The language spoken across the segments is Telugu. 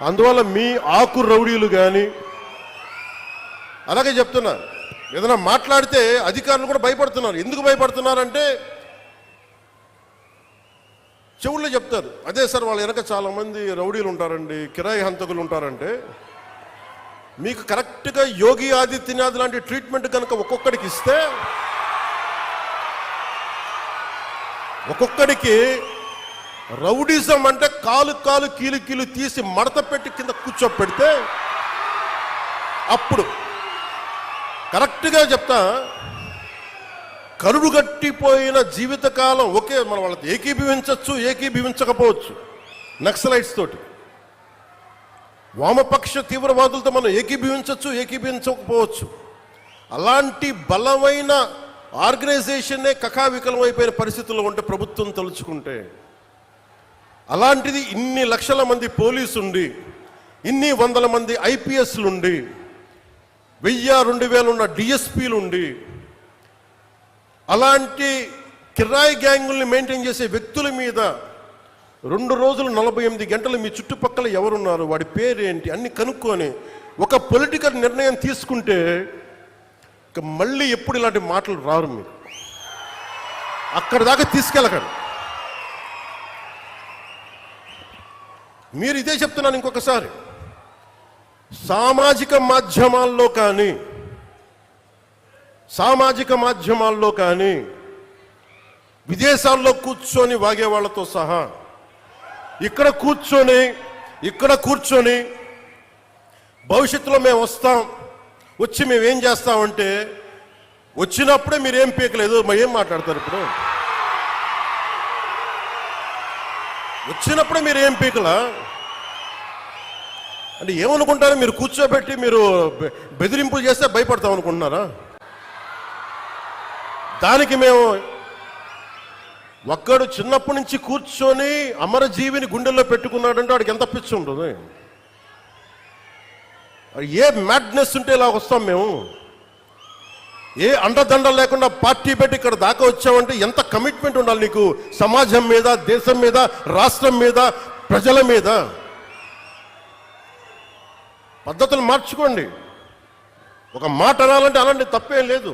అందువల్ల మీ ఆకు రౌడీలు కానీ అలాగే చెప్తున్నా, ఏదైనా మాట్లాడితే అధికారులు కూడా భయపడుతున్నారు. ఎందుకు భయపడుతున్నారంటే చెవుల్లో చెప్తారు, అదే సార్ వాళ్ళ వెనక చాలామంది రౌడీలు ఉంటారండి, కిరాయి హంతకులు ఉంటారంటే, మీకు కరెక్ట్గా యోగి ఆదిత్యనాథ్ లాంటి ట్రీట్మెంట్ కనుక ఒక్కొక్కడికి ఇస్తే ఒక్కొక్కడికి రౌడీజం అంటే కాలు కాలు కీలు కీలు తీసి మడత పెట్టి కింద కూర్చోపెడితే అప్పుడు కరెక్ట్గా చెప్తా, కరుడు గట్టిపోయిన జీవితకాలం ఒకే మనం వాళ్ళతో ఏకీభవించవచ్చు, ఏకీభవించకపోవచ్చు. నక్సలైట్స్ తోటి, వామపక్ష తీవ్రవాదులతో మనం ఏకీభవించవచ్చు, ఏకీభవించకపోవచ్చు. అలాంటి బలమైన ఆర్గనైజేషన్నే కకావికలం అయిపోయిన పరిస్థితుల్లో ఉంటే ప్రభుత్వం తలుచుకుంటే, అలాంటిది ఇన్ని లక్షల మంది పోలీసు ఉండి, ఇన్ని వందల మంది ఐపీఎస్లు ఉండి, 1000-2000 ఉన్న డిఎస్పీలు ఉండి, అలాంటి కిరాయి గ్యాంగుల్ని మెయింటైన్ చేసే వ్యక్తుల మీద 2 రోజులు 48 గంటలు మీ చుట్టుపక్కల ఎవరున్నారు, వాడి పేరేంటి అన్ని కనుక్కొని ఒక పొలిటికల్ నిర్ణయం తీసుకుంటే మళ్ళీ ఎప్పుడు ఇలాంటి మాటలు రారు. మీరు అక్కడి దాకా తీసుకెళ్ళకండి. మీరు ఇదే చెప్తున్నాను ఇంకొకసారి, సామాజిక మాధ్యమాల్లో కానీ విదేశాల్లో కూర్చొని వాగే వాళ్ళతో సహా ఇక్కడ కూర్చొని భవిష్యత్తులో మేము వస్తాం, వచ్చి మేమేం చేస్తామంటే, వచ్చినప్పుడే మీరేం పీకలేదు, మరి ఏం మాట్లాడతారు? ఇప్పుడు వచ్చినప్పుడే మీరు ఏం పీకలా అంటే ఏమనుకుంటారు? మీరు కూర్చోబెట్టి మీరు బెదిరింపులు చేస్తే భయపడతాం అనుకుంటున్నారా? దానికి మేము ఒక్కడు చిన్నప్పటి నుంచి కూర్చొని అమరజీవిని గుండెల్లో పెట్టుకున్నాడంటే వాడికి ఎంత పిచ్చి ఉంటుంది? ఏ మ్యాడ్నెస్ ఉంటే ఇలా వస్తాం మేము? ఏ అండదండ లేకుండా పార్టీ పెట్టి ఇక్కడ దాకా వచ్చామంటే ఎంత కమిట్మెంట్ ఉండాలి నీకు, సమాజం మీద, దేశం మీద, రాష్ట్రం మీద, ప్రజల మీద. పద్ధతులు మార్చుకోండి. ఒక మాట అనాలంటే అనండి, తప్పేం లేదు.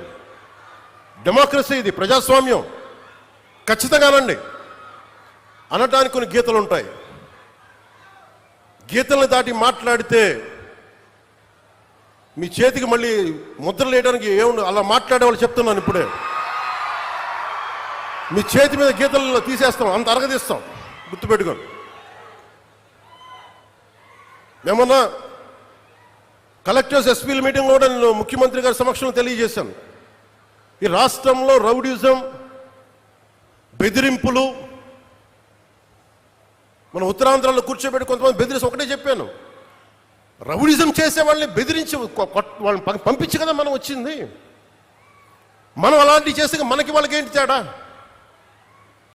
డెమోక్రసీ ఇది, ప్రజాస్వామ్యం. ఖచ్చితంగా అనండి. అనటానికి కొన్ని గీతలు ఉంటాయి. గీతల్ని దాటి మాట్లాడితే మీ చేతికి మళ్ళీ ముద్రలు వేయడానికి ఏముంది? అలా మాట్లాడే వాళ్ళు చెప్తున్నాను ఇప్పుడే, మీ చేతి మీద గీతలు తీసేస్తాం, అంత అరగదీస్తాం, గుర్తుపెట్టుకోండి. మేమన్నా కలెక్టర్స్ ఎస్పీల మీటింగ్లో కూడా నేను ముఖ్యమంత్రి గారి సమక్షంలో తెలియజేశాను, ఈ రాష్ట్రంలో రౌడీజం, బెదిరింపులు, మన ఉత్తరాంధ్రలో కూర్చోబెట్టి కొంతమంది బెదిరించి ఒకటే చెప్పాను, రౌడీజం చేసే వాళ్ళని బెదిరించి వాళ్ళని పంపించి కదా మనం వచ్చింది. మనం అలాంటివి చేస్తే మనకి వాళ్ళకి ఏంటి తేడా?